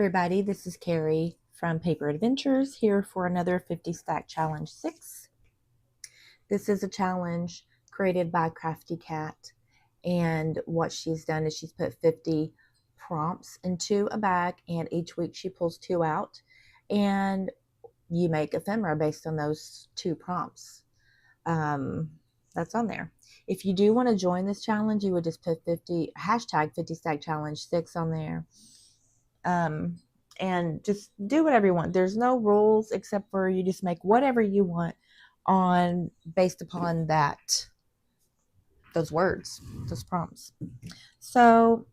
everybody, this is Carrie from Paper Adventures here for another 50 Stack Challenge 6. This is a challenge created by CraftyCat, and what she's done is she's put 50 prompts into a bag, and each week she pulls 2 out, and you make ephemera based on those 2 prompts. That's on there. If you do want to join this challenge, you would just put hashtag 50 Stack Challenge 6 on there. And just do whatever you want. There's no rules except for you just make whatever you want based upon those words, those prompts. So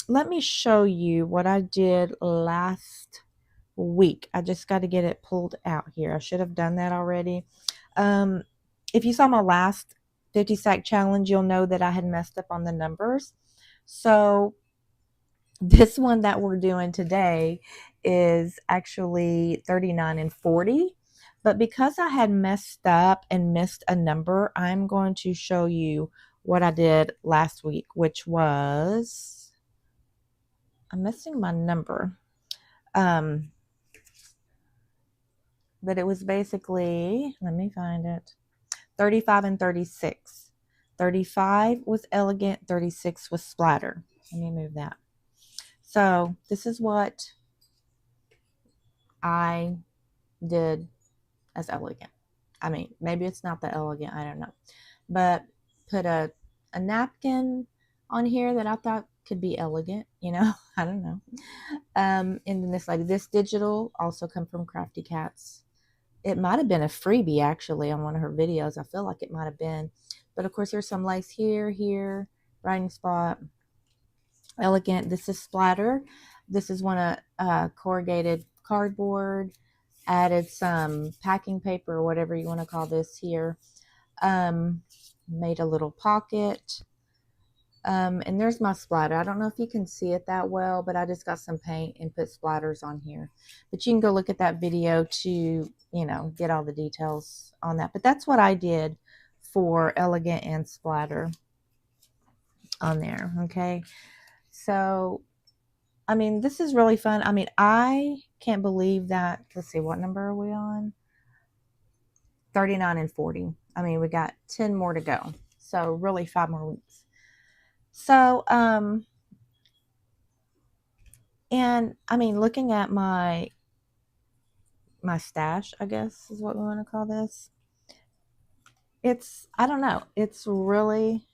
let me show you what I did last week. I just got to get it pulled out here. I should have done that already. If you saw my last 50 Stack Challenge, you'll know that I had messed up on the numbers. So this one that we're doing today is actually 39 and 40. But because I had messed up and missed a number, I'm going to show you what I did last week, which was, I'm missing my number. But it was basically, let me find it, 35 and 36. 35 was elegant, 36 was splatter. Let me move that. So this is what I did as elegant. I mean, maybe it's not that elegant, I don't know. But put a napkin on here that I thought could be elegant, you know, I don't know. And then this digital also come from CraftyCats. It might have been a freebie actually on one of her videos. I feel like it might have been. But of course there's some lace here, writing spot. Elegant. This is splatter. This is one of corrugated cardboard. Added some packing paper or whatever you want to call this here. Made a little pocket. And there's my splatter. I don't know if you can see it that well, but I just got some paint and put splatters on here. But you can go look at that video to, you know, get all the details on that. But that's what I did for elegant and splatter on there. Okay. So, I mean, this is really fun. I mean, I can't believe that. Let's see, what number are we on? 39 and 40. I mean, we got 10 more to go. So, really 5 more weeks. So, and I mean, looking at my stash, I guess is what we want to call this. I don't know. It's really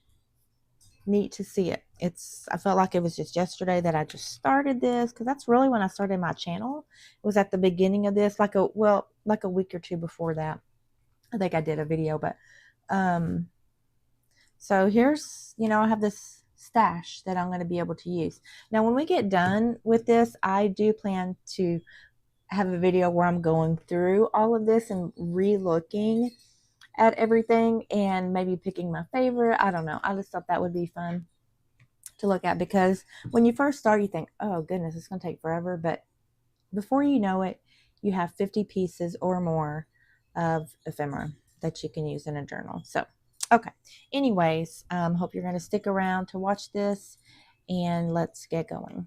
neat to see it. I felt like it was just yesterday that I just started this, because that's really when I started my channel. It was at the beginning of this, like a week or 2 before that. I think I did a video, but so here's, you know, I have this stash that I'm going to be able to use. Now when we get done with this, I do plan to have a video where I'm going through all of this and re-looking at everything and maybe picking my favorite. I don't know. I just thought that would be fun to look at, because when you first start, you think, oh goodness, it's going to take forever. But before you know it, you have 50 pieces or more of ephemera that you can use in a journal. So, okay. Anyways, hope you're going to stick around to watch this, and let's get going.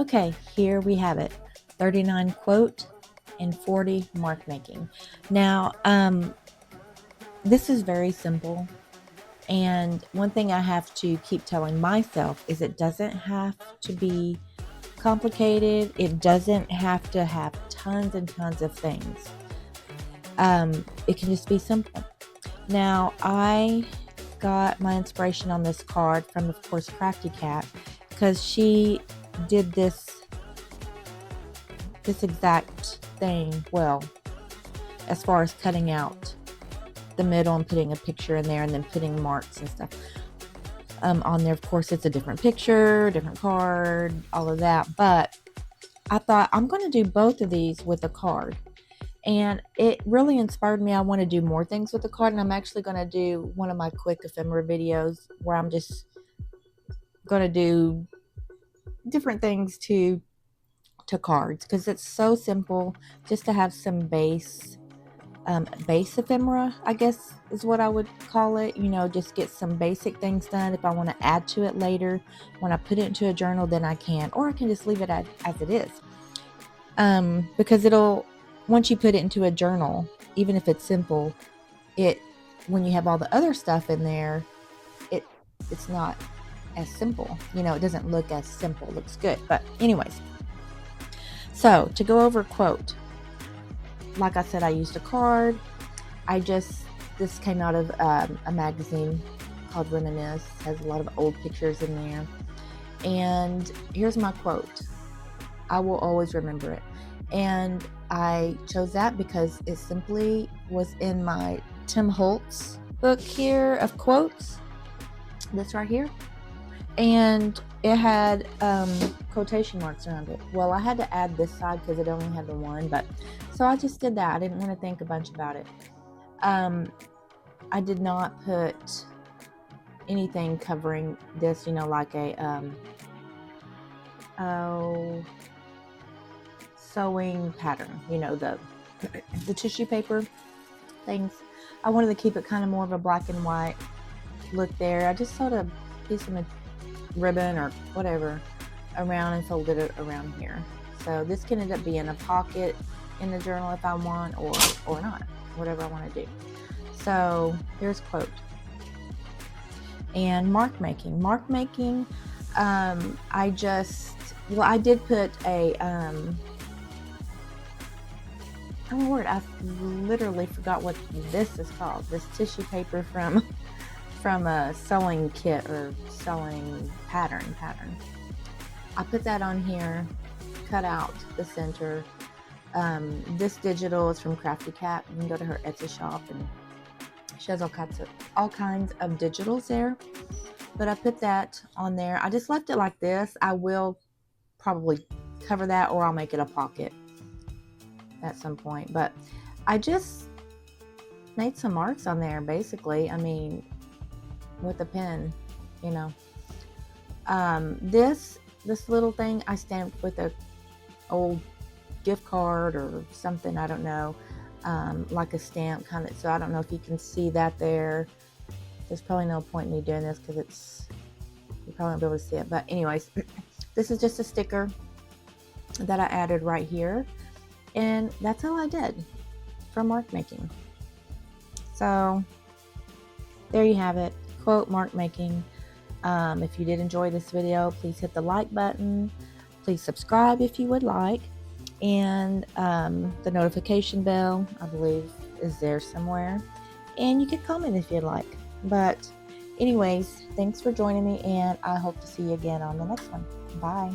Okay, here we have it. 39 quote and 40 mark making. Now, this is very simple. And one thing I have to keep telling myself is it doesn't have to be complicated. It doesn't have to have tons and tons of things. It can just be simple. Now, I got my inspiration on this card from, of course, CraftyCat, because she did this exact thing well, as far as cutting out the middle and putting a picture in there and then putting marks and stuff on there. Of course, it's a different picture, different card, all of that, but I thought I'm going to do both of these with a card, and it really inspired me. I want to do more things with the card, and I'm actually going to do one of my quick ephemera videos where I'm just going to do different things to cards, because it's so simple just to have some base ephemera, I guess is what I would call it. You know, just get some basic things done. If I want to add to it later, when I put it into a journal, then I can, or I can just leave it as it is. Because once you put it into a journal, even if it's simple, when you have all the other stuff in there, it's not as simple. You know, it doesn't look as simple. It looks good. But anyways, so to go over a quote, like I said, I used a card. This came out of a magazine called Reminisce. It has a lot of old pictures in there. And here's my quote. I will always remember it. And I chose that because it simply was in my Tim Holtz book here of quotes. This right here. And it had quotation marks around it. Well, I had to add this side because it only had the one, but so I just did that. I didn't want to think a bunch about it. I did not put anything covering this, you know, like a sewing pattern, you know, the tissue paper things. I wanted to keep it kind of more of a black and white look there. I just sewed a piece of ribbon or whatever around and folded it around here. So this can end up being a pocket in the journal if I want, or not, whatever I want to do. So here's a quote. And mark making, I did put a oh my word, I literally forgot what this is called, this tissue paper from a sewing kit or sewing pattern. I put that on here, cut out the center. This digital is from CraftyCat. You can go to her Etsy shop, and she has all kinds of digitals there. But I put that on there. I just left it like this. I will probably cover that, or I'll make it a pocket at some point. But I just made some marks on there, basically. I mean, with a pen, you know. This little thing I stamped with a old gift card or something, I don't know, like a stamp kind of. So I don't know if you can see that there. There's probably no point in me doing this because you probably won't be able to see it. But anyways, this is just a sticker that I added right here, and that's all I did for mark making. So there you have it. Quote mark making. If you did enjoy this video, please hit the like button. Please subscribe if you would like, and the notification bell, I believe, is there somewhere, and you can comment if you'd like. But anyways, thanks for joining me, and I hope to see you again on the next one. Bye.